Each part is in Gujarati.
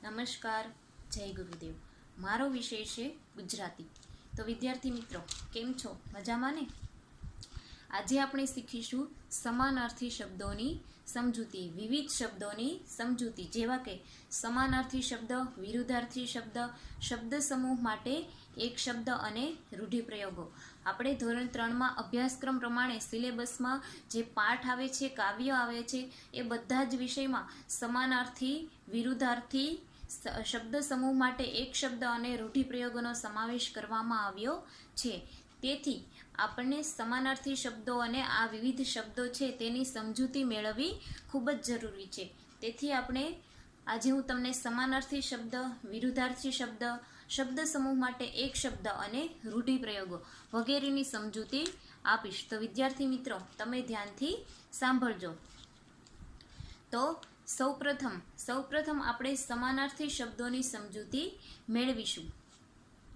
નમસ્કાર, જય ગુરુદેવ। મારો વિષય છે ગુજરાતી। તો વિદ્યાર્થી મિત્રો, કેમ છો? મજામાં ને? આજે આપણે શીખીશું સમાનાર્થી શબ્દોની સમજૂતી, વિવિધ શબ્દોની સમજૂતી, જેવા કે સમાનાર્થી શબ્દ, વિરુદ્ધાર્થી શબ્દ, શબ્દ સમૂહ માટે એક શબ્દ અને રૂઢિપ્રયોગો। આપણે ધોરણ 3માં અભ્યાસક્રમ પ્રમાણે સિલેબસમાં જે પાઠ આવે છે, કાવ્ય આવે છે, એ બધા જ વિષયમાં સમાનાર્થી, વિરુદ્ધાર્થી, શબ્દ સમૂહ માટે એક શબ્દ અને રૂઢિપ્રયોગોનો સમાવેશ કરવામાં આવ્યો છે। તેથી આપણને સમાનાર્થી શબ્દો અને આ વિવિધ શબ્દો છે તેની સમજૂતી મેળવવી ખૂબ જ જરૂરી છે। તેથી આજે હું તમને સમાનાર્થી શબ્દ, વિરુદ્ધાર્થી શબ્દ, શબ્દ સમૂહ માટે એક શબ્દ અને રૂઢિપ્રયોગો વગેરેની સમજૂતી આપીશ। તો વિદ્યાર્થી મિત્રો, તમે ધ્યાનથી સાંભળજો। તો સૌપ્રથમ આપણે સમાનાર્થી શબ્દોની સમજૂતી મેળવીશું।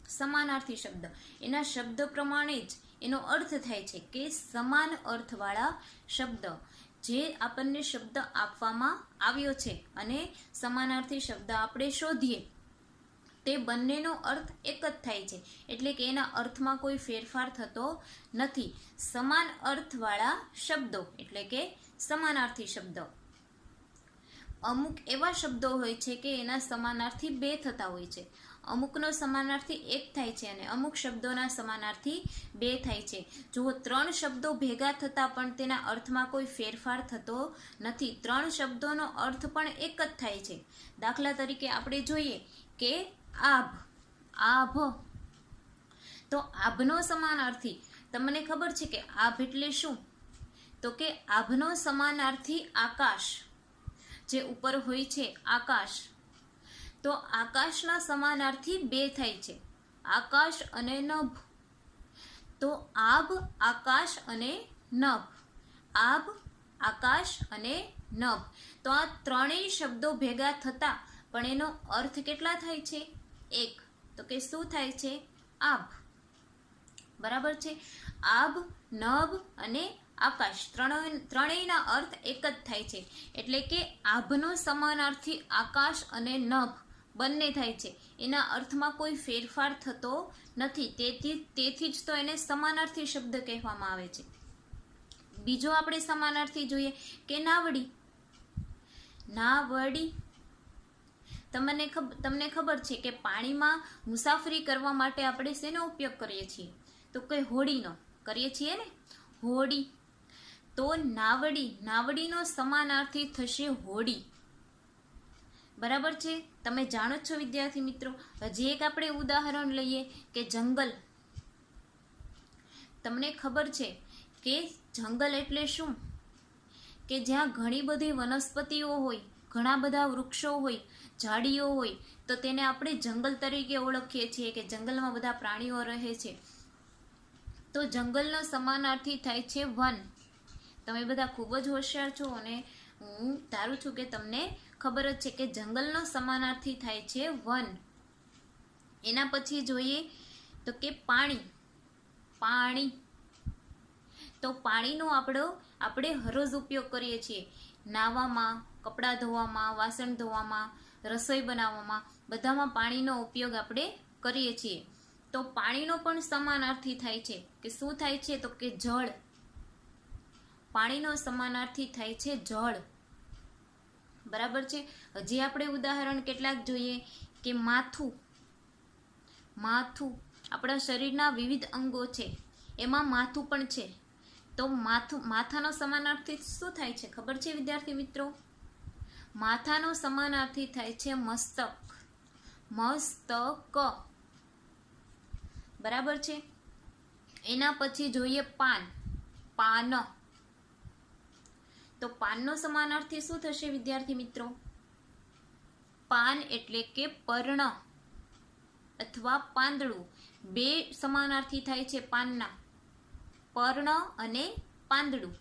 સમાનાર્થી શબ્દ, એના શબ્દ પ્રમાણે જ એનો અર્થ થાય છે કે સમાન અર્થવાળા શબ્દ, જે આપણને શબ્દ આપવામાં આવ્યો છે અને સમાનાર્થી શબ્દ આપણે શોધીએ તે બંનેનો અર્થ એક જ થાય છે, એટલે કે એના અર્થમાં કોઈ ફેરફાર થતો નથી। સમાન અર્થવાળા શબ્દો એટલે કે સમાનાર્થી શબ્દો। અમુક એવા શબ્દો હોય છે કે એના સમાનાર્થી બે થતા હોય છે, અમુકનો સમાનાર્થી એક થાય છે અને અમુક શબ્દોના સમાનાર્થી બે થાય છે। જો 3 શબ્દો ભેગા થતા પણ તેના અર્થમાં કોઈ ફેરફાર થતો નથી, 3 શબ્દોનો અર્થ પણ એક જ થાય છે। દાખલા તરીકે આપણે જોઈએ કે આભ, તો આભનો સમાનાર્થી તમને ખબર છે કે આભ એટલે શું? તો કે આભનો સમાનાર્થી આકાશ, જે ઉપર હોય છે આકાશ। તો આકાશના સમાનાર્થી બે થાય છે, આકાશ અને નભ। તો આભ, આકાશ અને નભ, આભ, આકાશ અને નભ। તો આ ત્રણેય શબ્દો ભેગા થતા પણ એનો અર્થ કેટલા થાય છે? એક। તો કે શું થાય છે? આભ। બરાબર છે? આભ, નભ અને આકાશ, ત્રણેયના અર્થ એક જ થાય છે, એટલે કે આભનો સમાનાર્થી આકાશ અને નભ બંને થાય છે, એના અર્થમાં કોઈ ફેરફાર થતો નથી, તેથી જ તો એને સમાનાર્થી શબ્દ કહેવામાં આવે છે। બીજો આપણે સમાનાર્થી જોઈએ કે નાવડી। તમને ખબર છે કે પાણીમાં મુસાફરી કરવા માટે આપણે શેનો ઉપયોગ કરીએ છીએ? તો કે હોડીનો કરીએ છીએ ને, હોડી। તો નાવડીનો સમાનાર્થી થશે હોડી। બરાબર છે? તમે જાણો છો વિદ્યાર્થી મિત્રો। હજી એક આપણે ઉદાહરણ લઈએ કે જંગલ। તમને ખબર છે કે જંગલ એટલે શું? કે જ્યાં ઘણી બધી વનસ્પતિઓ હોય, ઘણા બધા વૃક્ષો હોય, ઝાડીઓ હોય, તો તેને આપણે જંગલ તરીકે ઓળખીએ છીએ કે જંગલમાં બધા પ્રાણીઓ રહે છે। તો જંગલનો સમાનાર્થી થાય છે વન। તમે બધા ખૂબ જ હોશિયાર છો અને હું ધારું છું કે તમને ખબર જ છે કે જંગલનો સમાનાર્થી થાય છે વન। એના પછી જોઈએ તો કે પાણી। તો પાણીનો આપણે હરરોજ ઉપયોગ કરીએ છીએ, નાહવામાં, કપડાં ધોવામાં, વાસણ ધોવામાં, રસોઈ બનાવવામાં, બધામાં પાણીનો ઉપયોગ આપણે કરીએ છીએ। તો પાણીનો પણ સમાનાર્થી થાય છે કે શું થાય છે? તો કે જળ। પાણીનો સમાનાર્થી થાય છે જળ। બરાબર છે? હજી આપણે ઉદાહરણ કેટલાક જોઈએ કે માથું। આપણા શરીરના વિવિધ અંગો છે, એમાં માથું પણ છે। તો માથાનો સમાનાર્થી શું થાય છે? ખબર છે વિદ્યાર્થી મિત્રો? માથાનો સમાનાર્થી થાય છે મસ્તક। બરાબર છે? એના પછી જોઈએ પાન। તો પાનનો સમાનાર્થી શું થશે વિદ્યાર્થી મિત્રો? પાન એટલે કે પર્ણ અથવા પાંદડું, બે સમાનાર્થી થાય છે પાનના, પર્ણ અને પાંદડું।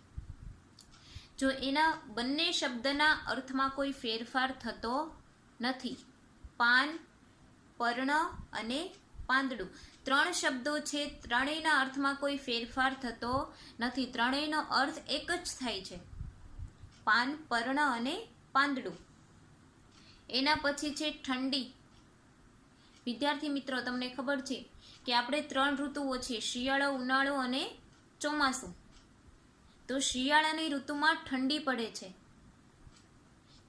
જો એના બંને શબ્દના અર્થમાં કોઈ ફેરફાર થતો નથી, પાન, પર્ણ અને પાંદડું 3 શબ્દો છે, ત્રણેયના અર્થમાં કોઈ ફેરફાર થતો નથી, ત્રણેયનો અર્થ એક જ થાય છે, પાન, પર્ણ અને પાંદડું। એના પછી છે ઠંડી. વિદ્યાર્થી મિત્રો, તમને ખબર છે કે આપણે 3 ઋતુઓ છે, શિયાળો, ઉનાળો અને ચોમાસું. તો શિયાળાની ઋતુમાં ઠંડી પડે છે.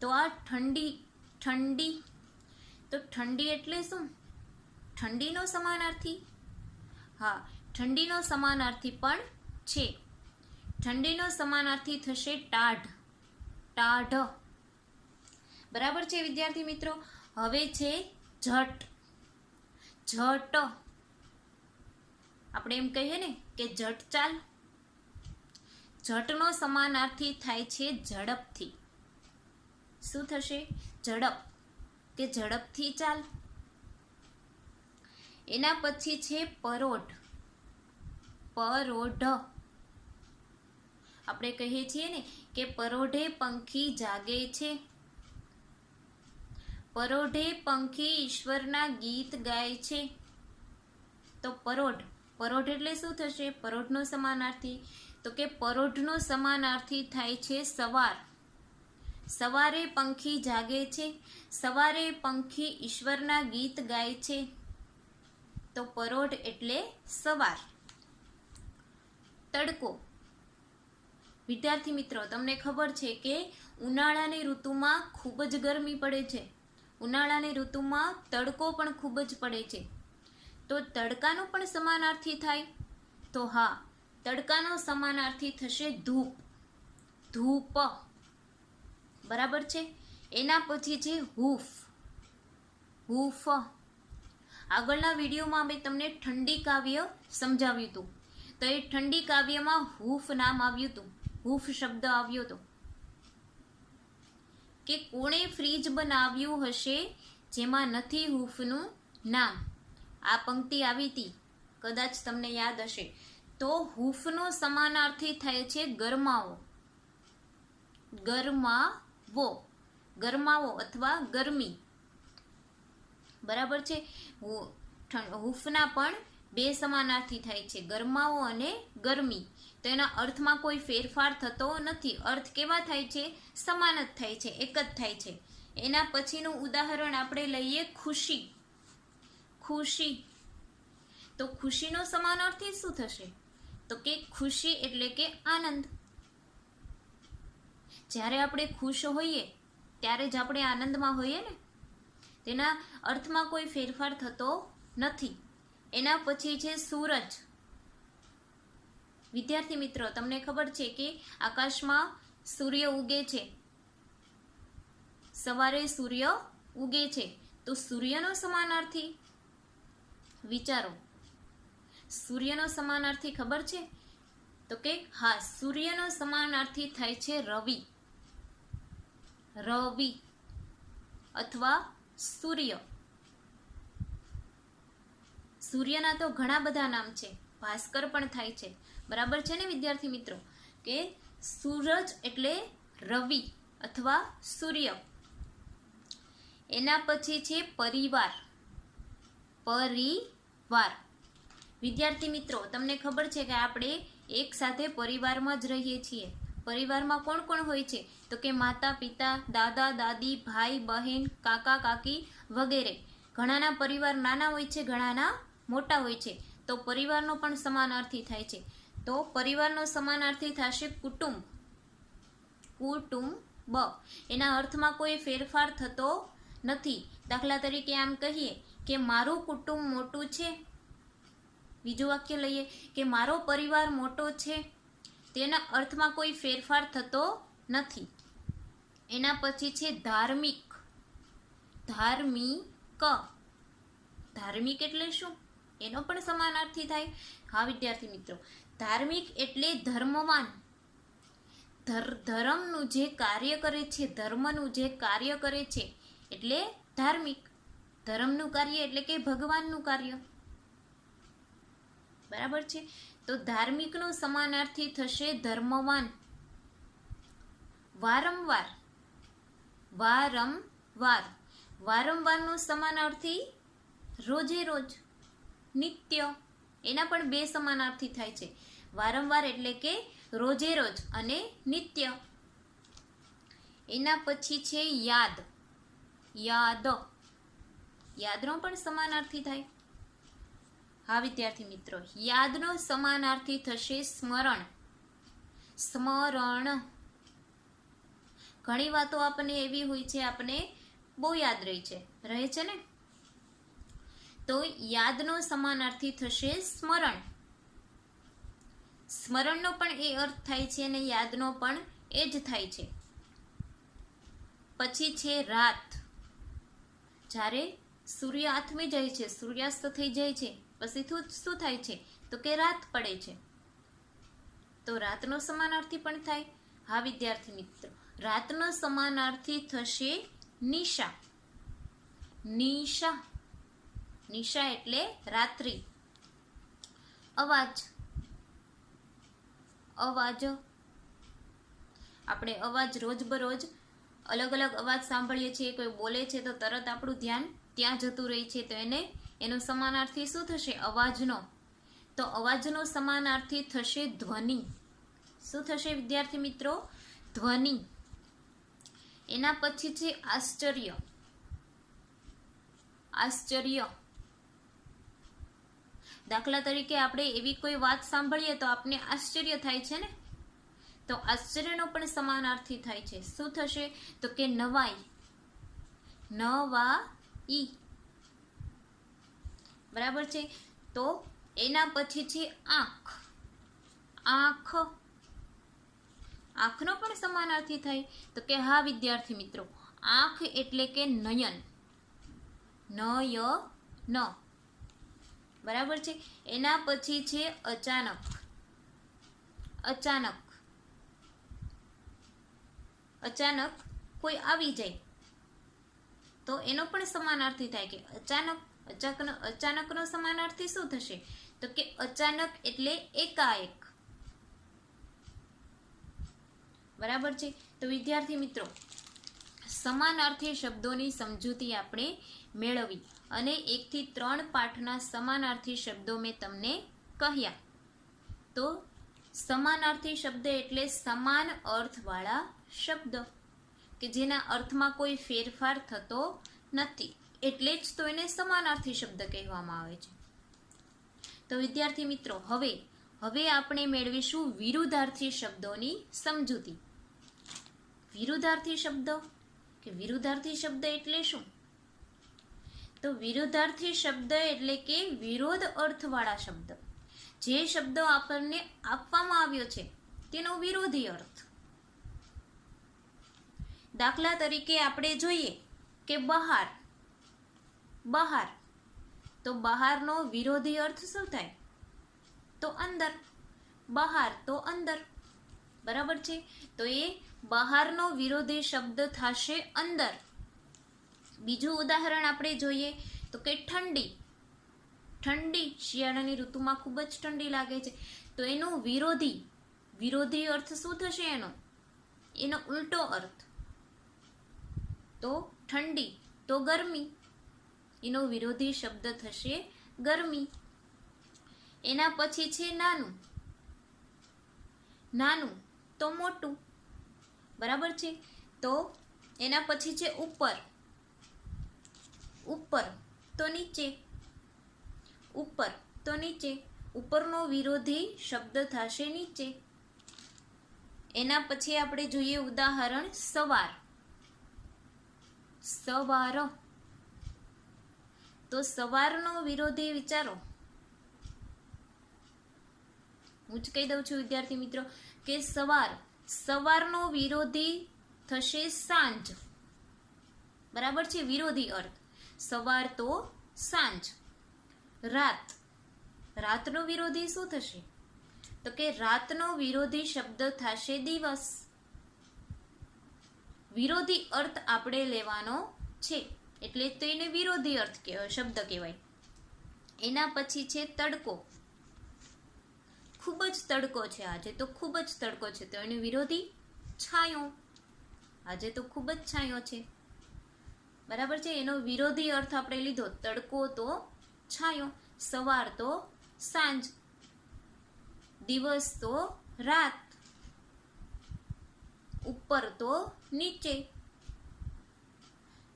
તો આ ઠંડી તો ઠંડી એટલે શું? ઠંડીનો સમાનાર્થી? હા, ઠંડીનો સમાનાર્થી પણ છે. ઠંડીનો સમાનાર્થી થશે ટાઢ. બરાબર છે વિદ્યાર્થી મિત્રો. હવે છે ઝટ. આપણે એમ કહીએ ને કે ઝટ ચાલ. ઝટનો સમાનાર્થી થાય છે ઝડપથી. શું થશે? ઝડપ, કે ઝડપથી ચાલ. એના પછી છે પરોઢ. આપણે કહીએ છીએ ને કે પરોઢે પંખી જાગે છે. પરોઢે પંખી ઈશ્વરના ગીત ગાય છે. તો પરોઢ એટલે શું થશે? પરોઢનો સમાનાર્થી. તો કે પરોઢનો સમાનાર્થી થાય છે સવાર. સવારે પંખી જાગે છે. સવારે પંખી ઈશ્વરના ગીત ગાય છે. તો પરોઢ એટલે સવાર. તડકો. વિદ્યાર્થી મિત્રો, તમને ખબર છે કે ઉનાળાની ઋતુમાં ખૂબ જ ગરમી પડે છે. ઉનાળાની ઋતુમાં તડકો પણ ખૂબ જ પડે છે. તો તડકાનો પણ સમાનાર્થી થાય? તો હા, તડકાનો સમાનાર્થી થશે ધૂપ. બરાબર છે. એના પછી છે હૂફ. આગળના વિડીયોમાં મેં તમને ઠંડી કાવ્ય સમજાવ્યું હતું. તો એ ઠંડી કાવ્યમાં હૂફ નામ આવ્યું હતું, હૂફ શબ્દ આવ્યો હતો. કે કોણે ફ્રીજ બનાવ્યું હશે જેમાં નથી હૂફનું નામ? આ પંક્તિ આવી હતી, કદાચ તમને યાદ હશે. તો હૂફનો સમાનાર્થી થાય છે ગરમાવો અથવા ગરમી. બરાબર છે. હૂફના પણ 2 સમાનાર્થી થાય છે, ગરમાવો અને ગરમી. તો એના અર્થમાં કોઈ ફેરફાર થતો નથી. અર્થ કેવા થાય છે? સમાન જ થાય છે, એક જ થાય છે. એના પછીનું ઉદાહરણ આપણે લઈએ ખુશી. તો ખુશીનો સમાનાર્થી શું થશે? તો કે ખુશી એટલે કે આનંદ. જ્યારે આપણે ખુશ હોઈએ ત્યારે જ આપણે આનંદમાં હોઈએ ને. તેના અર્થમાં કોઈ ફેરફાર થતો નથી. એના પછી છે સૂરજ. વિદ્યાર્થી મિત્રો, તમને ખબર છે કે આકાશમાં સૂર્ય ઉગે છે. સવારે સૂર્ય ઉગે છે. તો સૂર્યનો સમાનાર્થી વિચારો. સૂર્યનો સમાનાર્થી ખબર છે? તો કે હા, સૂર્યનો સમાનાર્થી થાય છે રવિ અથવા સૂર્ય. સૂર્યના તો ઘણા બધા નામ છે, ભાસ્કર પણ થાય છે. બરાબર છે ને વિદ્યાર્થી મિત્રો? કે સૂરજ એટલે રવિ અથવા સૂર્ય. એના પછી છે પરિવાર. વિદ્યાર્થી મિત્રો, તમને ખબર છે કે આપણે એક સાથે પરિવારમાં જ રહીએ છીએ. પરિવારમાં કોણ કોણ હોય છે? તો કે માતા પિતા, દાદા દાદી, ભાઈ બહેન, કાકા કાકી વગેરે. ઘણાના પરિવાર નાના હોય છે, ઘણાના મોટા હોય છે. તો પરિવારનો પણ સમાનાર્થી થાય છે. તો પરિવારનો સમાનાર્થી થશે કુટુંબ. એના અર્થમાં કોઈ ફેરફાર થતો નથી. દાખલા તરીકે આમ કહીએ કે મારું કુટુંબ મોટું છે. બીજું વાક્ય લઈએ કે મારો પરિવાર મોટો છે. તેના અર્થમાં કોઈ ફેરફાર થતો નથી. એના પછી છે ધાર્મિક. ધાર્મિક એટલે શું? એનો પણ સમાનાર્થી થાય. હા વિદ્યાર્થી મિત્રો, ધાર્મિક એટલે ધર્મવાન. ધર્મનું જે કાર્ય કરે છે, ધર્મનું જે કાર્ય કરે છે એટલે ધાર્મિક. ધર્મનું કાર્ય એટલે કે ભગવાનનું કાર્ય. બરાબર છે. તો ધાર્મિકનો સમાનાર્થી થશે ધર્મવાન. વારંવારનો સમાનાર્થી રોજે રોજ, નિત્ય. એના પણ 2 સમાનાર્થી થાય છે. વારંવાર એટલે કે રોજે રોજ અને નિત્ય. એના પછી છે યાદ. યાદ, યાદનો પણ સમાનાર્થી થાય. હા વિદ્યાર્થી મિત્રો, યાદનો સમાનાર્થી થશે સ્મરણ. સ્મરણ. ઘણી વાતો આપણને એવી હોય છે આપણને બહુ યાદ રહે છે ને, તો યાદનો સમાનાર્થી થશે સ્મરણ. સ્મરણનો પણ એ અર્થ થાય છે અને યાદનો પણ એ જ થાય છે. પછી છે રાત. જ્યારે સૂર્ય આથમી જાય છે, સૂર્યાસ્ત થઈ જાય છે, પછી શું થાય છે તો કે રાત પડે છે, તો રાતનો સમાનાર્થી પણ થાય. હા વિદ્યાર્થી મિત્રો, રાતનો સમાનાર્થી થશે નિશા. નિશા. નિશા એટલે રાત્રિ. અવાજ. અવાજ. આપણે અવાજ રોજબરોજ અલગ અલગ અવાજ સાંભળીએ છીએ, કોઈ બોલે છે તો તરત આપણું ધ્યાન ત્યાં જતું રહે છે, તો એનો સમાનાર્થી શું થશે? અવાજનો. તો અવાજનો સમાનાર્થી થશે ધ્વનિ. શું થશે વિદ્યાર્થી મિત્રો? ધ્વનિ. એના પછી છે આશ્ચર્ય. આશ્ચર્ય. દાખલા તરીકે આપણે એવી કોઈ વાત સાંભળીએ તો આપને આશ્ચર્ય થાય છે ને, તો આશ્ચર્યનો પણ સમાનાર્થી થાય છે. શું થશે તો કે નવાઈ. નવાઈ. બરાબર છે. તો એના પછી છે આંખ. આંખ. આંખનો પણ સમાનાર્થી થાય તો કે હા વિદ્યાર્થી મિત્રો, આંખ એટલે કે નયન. નયન. બરાબર છે. એના પછી છે અચાનક. અચાનક. અચાનક કોઈ આવી જાય તો એનો પણ સમાનાર્થી થાય કે અચાનક. અચાનકનો સમાનાર્થી શું થશે તો કે અચાનક એટલે એકાએક. બરાબર છે. તો વિદ્યાર્થી મિત્રો, સમાનાર્થી શબ્દોની સમજૂતી આપણે મેળવી અને 1 થી 3 પાઠના સમાનાર્થી શબ્દો મેં તમને કહ્યા. તો સમાનાર્થી શબ્દ એટલે સમાન અર્થવાળા શબ્દ કે જેના અર્થમાં કોઈ ફેરફાર થતો નથી, એટલે જ તો એને સમાનાર્થી શબ્દ કહેવામાં આવે છે. તો વિદ્યાર્થી મિત્રો, હવે આપણે મેળવીશું વિરુદ્ધાર્થી શબ્દોની સમજૂતી. વિરુદ્ધાર્થી શબ્દ કે વિરુદ્ધાર્થી શબ્દ એટલે શું? તો વિરુદ્ધાર્થી શબ્દ એટલે કે વિરોધ અર્થવાળા શબ્દ. જે શબ્દો આપણને આપવામાં આવ્યો છે તેનો વિરોધી અર્થ. દાખલા તરીકે આપણે જોઈએ કે બહાર. બહાર. તો બહારનો વિરોધી અર્થ શું થાય? તો અંદર. બહાર તો અંદર. બરાબર છે. તો એ બહારનો વિરોધી શબ્દ થશે અંદર. બીજું ઉદાહરણ આપણે જોઈએ તો કે ઠંડી. ઠંડી. શિયાળાની ઋતુમાં ખૂબ જ ઠંડી લાગે છે, તો એનો વિરોધી અર્થ શું થશે? એનો ઉલટો અર્થ. તો ઠંડી તો ગરમી, એનો વિરોધી શબ્દ થશે ગરમી. એના પછી છે નાનું. નાનું તો મોટું. બરાબર છે. તો એના પછી છે ઉપર. ઉપર તો નીચે. ઉપર તો નીચે. ઉપરનો વિરોધી શબ્દ થશે નીચે. એના પછી આપણે જોઈએ ઉદાહરણ સવાર. સવાર. તો સવારનો વિરોધી વિચારો. હું જ કહી દઉં છું વિદ્યાર્થી મિત્રો કે સવારનો વિરોધી થશે સાંજ. બરાબર છે. વિરોધી અર્થ. સવાર તો સાંજ. રાત. રાતનો વિરોધી શું થશે તો કે રાતનો વિરોધી શબ્દ થશે દિવસ. વિરોધી અર્થ આપણે લેવાનો છે એટલે તો એને વિરોધી અર્થ શબ્દ કહેવાય. એના પછી છે તડકો. ખૂબ જ તડકો છે, આજે તો ખૂબ જ તડકો છે, તો એનું વિરોધી છાંયો. આજે તો ખૂબ જ છાંયો છે. બરાબર છે. એનો વિરોધી અર્થ આપણે લીધો. તડકો તો છાંયો. સવાર તો સાંજ. દિવસ તો રાત. ઉપર તો નીચે.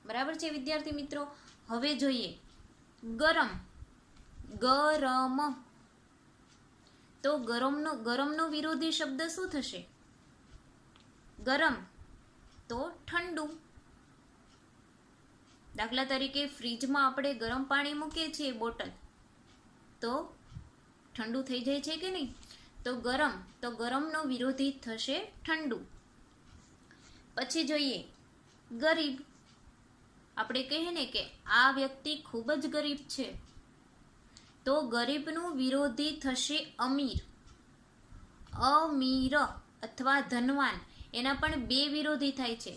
બરાબર છે વિદ્યાર્થી મિત્રો. હવે જોઈએ ગરમ. ગરમ. તો ગરમનો વિરોધી શબ્દ શું થશે? ગરમ તો ઠંડુ. દાખલા તરીકે ફ્રીજમાં આપણે ગરમ પાણી મૂકીએ છીએ બોટલ, તો ઠંડુ થઈ જાય છે કે નહીં? તો ગરમનો વિરોધી થશે ઠંડુ. પછી જોઈએ ગરીબ. આપણે કહીએ ને કે આ વ્યક્તિ ખૂબ જ ગરીબ છે, તો ગરીબનું વિરોધી થશે અમીર. અમીર અથવા ધનવાન, એના પણ બે વિરોધી થાય છે.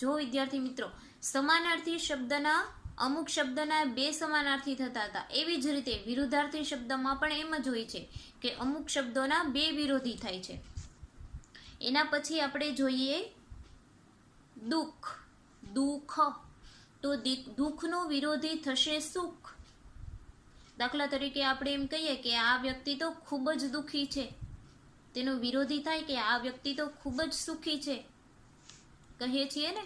જો વિદ્યાર્થી મિત્રો, સમાનાર્થી શબ્દના અમુક શબ્દના બે સમાનાર્થી થતા હતા, એવી જ રીતે વિરુદ્ધાર્થી શબ્દમાં પણ એમ જ હોય છે કે અમુક શબ્દોના બે વિરોધી થાય છે. એના પછી આપણે જોઈએ દુઃખ. દુઃખ તો દુઃખનો વિરોધી થશે સુખ. દાખલા તરીકે આપણે એમ કહીએ કે આ વ્યક્તિ તો ખૂબ જ દુઃખી છે, તેનો વિરોધી થાય કે આ વ્યક્તિ તો ખૂબ જ સુખી છે, કહીએ છીએ ને.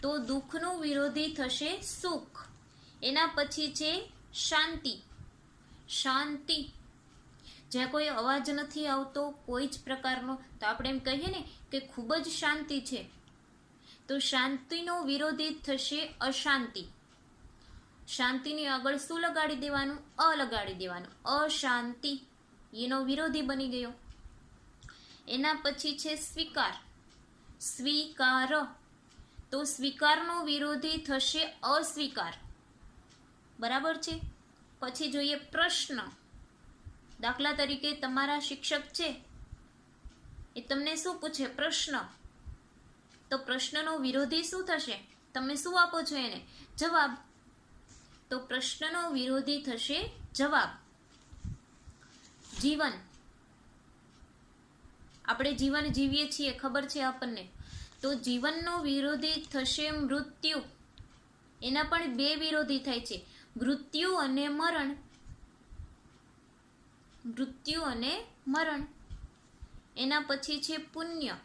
તો દુઃખનો વિરોધી થશે સુખ. એના પછી છે શાંતિ. શાંતિ, જ્યાં કોઈ અવાજ નથી આવતો કોઈ જ પ્રકારનો, તો આપણે એમ કહીએ ને કે ખૂબ જ શાંતિ છે, તો શાંતિનો વિરોધી થશે અશાંતિ. શાંતિની આગળ શું લગાડી દેવાનું? અ લગાડી દેવાનું. અશાંતિ એનો વિરોધી બની ગયો. એના પછી છે સ્વીકાર. સ્વીકાર, તો સ્વીકારનો વિરોધી થશે અસ્વીકાર. બરાબર છે. પછી જોઈએ પ્રશ્ન. દાખલા તરીકે તમારા શિક્ષક છે, એ તમને શું પૂછે? પ્રશ્ન. તો પ્રશ્નનો વિરોધી શું થશે? તમે શું આપો છો એને? જવાબ. તો પ્રશ્નનો વિરોધી થશે જવાબ. જીવન. આપણે જીવન જીવીએ છીએ, ખબર છે આપણને, તો જીવનનો વિરોધી થશે મૃત્યુ. એના પણ બે વિરોધી થાય છે, મૃત્યુ અને મરણ. મૃત્યુ અને મરણ. એના પછી છે પુણ્ય.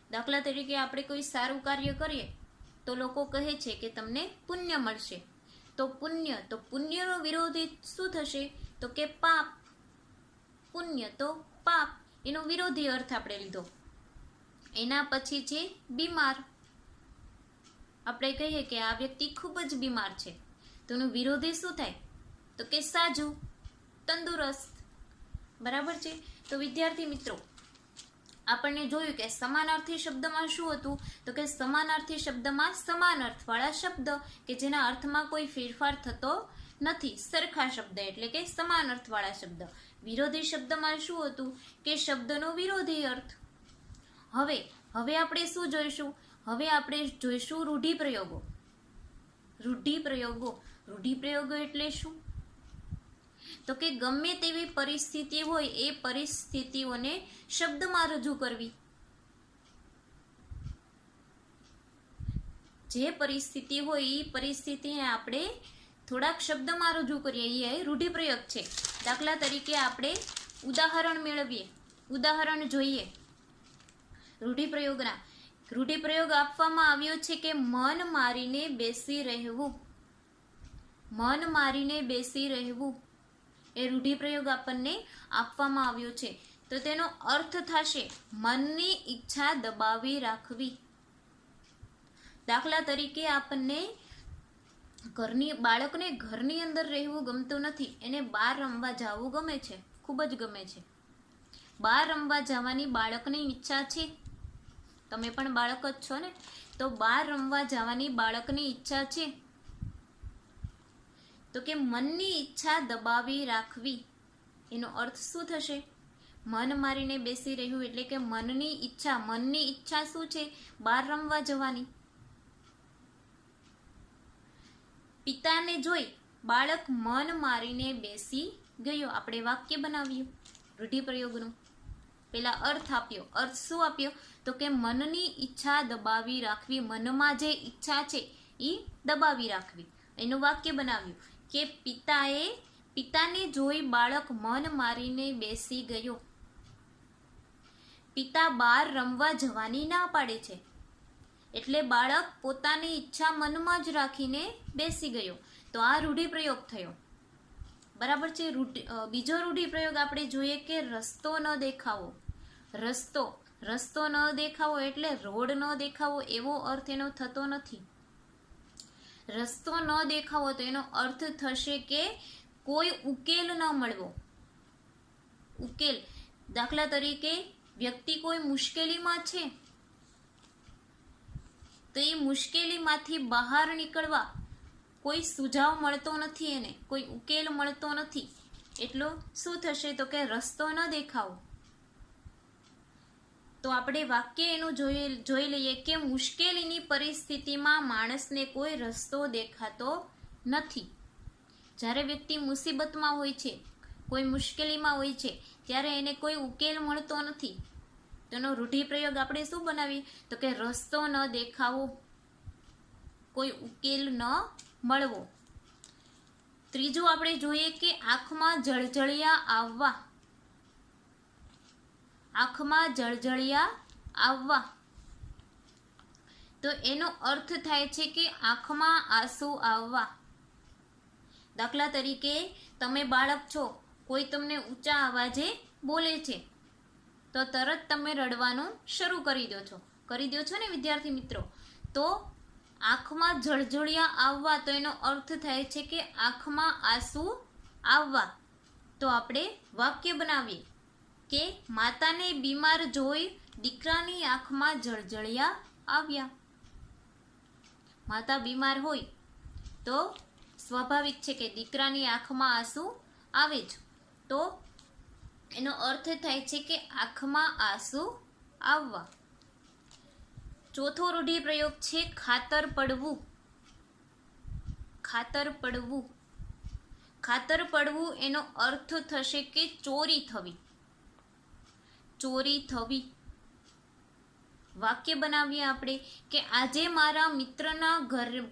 દાખલા તરીકે આપણે કોઈ સારું કાર્ય કરીએ તો લોકો કહે છે કે તમને પુણ્ય મળશે. તો પુણ્યનો વિરોધી શું થશે? તો કે પાપ. પુણ્ય તો પાપ, એનો વિરોધી અર્થ આપણે લીધો. એના પછી છે બીમાર. આપણે કહીએ કે આ વ્યક્તિ ખૂબ જ બીમાર છે, તો એનું વિરોધી શું થાય? તો કે સાજું, તંદુરસ્ત. બરાબર છે. તો વિદ્યાર્થી મિત્રો, આપણને જોયું કે સમાનાર્થી શબ્દમાં શું હતું? તો કે સમાનાર્થી શબ્દમાં સમાન અર્થવાળા શબ્દ કે જેના અર્થમાં કોઈ ફેરફાર થતો નથી, સરખા શબ્દ એટલે કે સમાન અર્થવાળા શબ્દ. વિરોધી શબ્દમાં શું હતું? કે શબ્દનો વિરોધી અર્થ. હવે આપણે શું જોઈશું? હવે આપણે જોઈશું રૂઢિપ્રયોગો. રૂઢિપ્રયોગો એટલે શું? તો કે ગમે તેવી પરિસ્થિતિ હોય એ પરિસ્થિતિઓને શબ્દમાં રજૂ કરવી. જે પરિસ્થિતિ હોય એ પરિસ્થિતિને આપણે થોડાક શબ્દમાં રજૂ કરીએ, એ રૂઢિપ્રયોગ છે. દાખલા તરીકે આપણે ઉદાહરણ મેળવીએ, ઉદાહરણ જોઈએ રૂઢિપ્રયોગના. રૂઢિપ્રયોગ આપવામાં આવ્યો છે કે મન મારીને બેસી રહેવું. મન મારીને બેસી રહેવું એ રૂઢિપ્રયોગ આપણને આપવામાં આવ્યો છે. તો તેનો અર્થ થશે મનની ઈચ્છા દબાવી રાખવી. દાખલા તરીકે આપણને બાળકને ઘરની અંદર રહેવું ગમતું નથી, એને બહાર રમવા જવું ગમે છે, ખૂબ જ ગમે છે. બહાર રમવા જવાની બાળકની ઈચ્છા છે. તમે પણ બાળક જ છો ને, તો બહાર રમવા જવાની બાળકની ઈચ્છા છે. તો કે મનની ઈચ્છા દબાવી રાખવી એનો અર્થ શું થશે? મન મારીને બેસી રહેવું એટલે કે મનની ઈચ્છા શું છે? બહાર રમવા જવાની. પિતાને જોઈ બાળક મન મારીને બેસી ગયો. આપણે વાક્ય બનાવ્યું રૂઢિપ્રયોગનું. પેલા અર્થ આપ્યો. અર્થ શું આપ્યો? તો કે મનની ઈચ્છા દબાવી રાખવી. મનમાં જે ઈચ્છા છે એ દબાવી રાખવી. એનું વાક્ય બનાવ્યું કે પિતાને જોઈ બાળક મન મારીને બેસી ગયો. પિતા બહાર રમવા જવાની ના પાડે છે. એટલે બાળક પોતાની ઈચ્છા મનમાં જ રાખીને બેસી ગયો. તો આ રૂઢિપ્રયોગ થયો. બરાબર છે. બીજો રૂઢિપ્રયોગ આપણે જોઈએ કે રસ્તો ન દેખાવો. રસ્તો ન દેખાવો એટલે રોડ ન દેખાવો એવો અર્થ એનો થતો નથી. રસ્તો ન દેખાવો તો એનો અર્થ થશે કે કોઈ ઉકેલ ન મળવો. ઉકેલ, દાખલા તરીકે વ્યક્તિ કોઈ મુશ્કેલીમાં છે તો એ મુશ્કેલીમાંથી બહાર નીકળવા કોઈ સુઝાવ મળતો નથી, એને કોઈ ઉકેલ મળતો નથી. એટલો શું થશે તો કે રસ્તો ન દેખાવો. તો આપણે વાક્ય એનું જોઈ લઈએ કે મુશ્કેલીની પરિસ્થિતિમાં માણસને કોઈ રસ્તો દેખાતો નથી. જ્યારે વ્યક્તિ મુસીબતમાં હોય છે, કોઈ મુશ્કેલીમાં હોય છે, ત્યારે એને કોઈ ઉકેલ મળતો નથી. તેનો રૂઢિપ્રયોગ આપણે શું બનાવીએ તો કે રસ્તો ન દેખાવો, કોઈ ઉકેલ ન મળવો. ત્રીજું આપણે જોઈએ કે આંખમાં જળજળિયા આવવા. આંખમાં જળજળિયા આવવા તો એનો અર્થ થાય છે કે આંખમાં આંસુ આવવા. દાખલા તરીકે તમે બાળક છો, કોઈ તમને ઊંચા અવાજે બોલે છે તો તરત તમે રડવાનું શરૂ કરી દો છો ને વિદ્યાર્થી મિત્રો. તો આંખમાં જળજળિયા આવવા તો એનો અર્થ થાય છે કે આંખમાં આંસુ આવવા. તો આપણે વાક્ય બનાવીએ કે માતાને બીમાર જોઈ દીકરાની આંખમાં જળજળિયા આવ્યા. માતા બીમાર હોય તો સ્વાભાવિક છે કે દીકરાની આંખમાં આંસુ આવે જ. તો એનો અર્થ થાય છે કે આંખમાં આંસુ આવવા. ચોથો રૂઢિપ્રયોગ છે ખાતર પડવું. ખાતર પડવું. ખાતર પડવું એનો અર્થ થશે કે ચોરી થવી. ચોરી થવી. વાક્ય બનાવીએ આપણે કે આજે મારા મિત્રના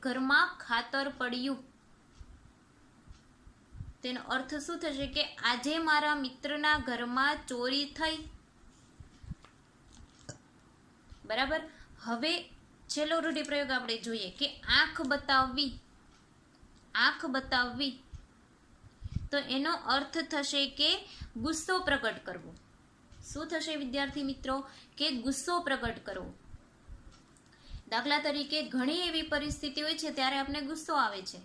ઘરમાં ખાતર પડ્યું. તેનો અર્થ શું થશે કે આજે મારા મિત્રના ઘરમાં ચોરી થઈ. બરાબર. હવે છેલ્લો રૂઢિપ્રયોગ આપણે જોઈએ કે આંખ બતાવવી. આંખ બતાવવી તો એનો અર્થ થશે કે ગુસ્સો પ્રગટ કરવો. શું થશે વિદ્યાર્થી મિત્રો કે ગુસ્સો પ્રગટ કરવો. દાખલા તરીકે ઘણી એવી પરિસ્થિતિ હોય છે ત્યારે આપણે ગુસ્સો આવે છે.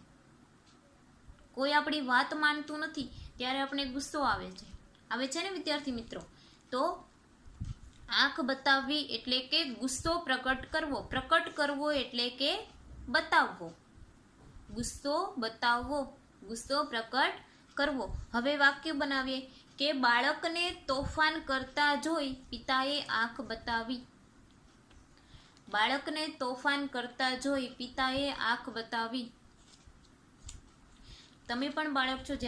કોઈ આપણી વાત માનતું નથી ત્યારે આપણે ગુસ્સો આવે છે ને વિદ્યાર્થી મિત્રો. તો આંખ બતાવવી એટલે કે ગુસ્સો પ્રગટ કરવો. પ્રકટ કરવો એટલે કે બતાવવો. ગુસ્સો બતાવવો, ગુસ્સો પ્રકટ કરવો. હવે વાક્ય બનાવીએ કે બાળકને તોફાન કરતા જોઈ પિતાએ આંખ બતાવી. બાળકને તોફાન કરતા જોઈ પિતાએ આંખ બતાવી. તમે પણ બાળક છો, જ્યારે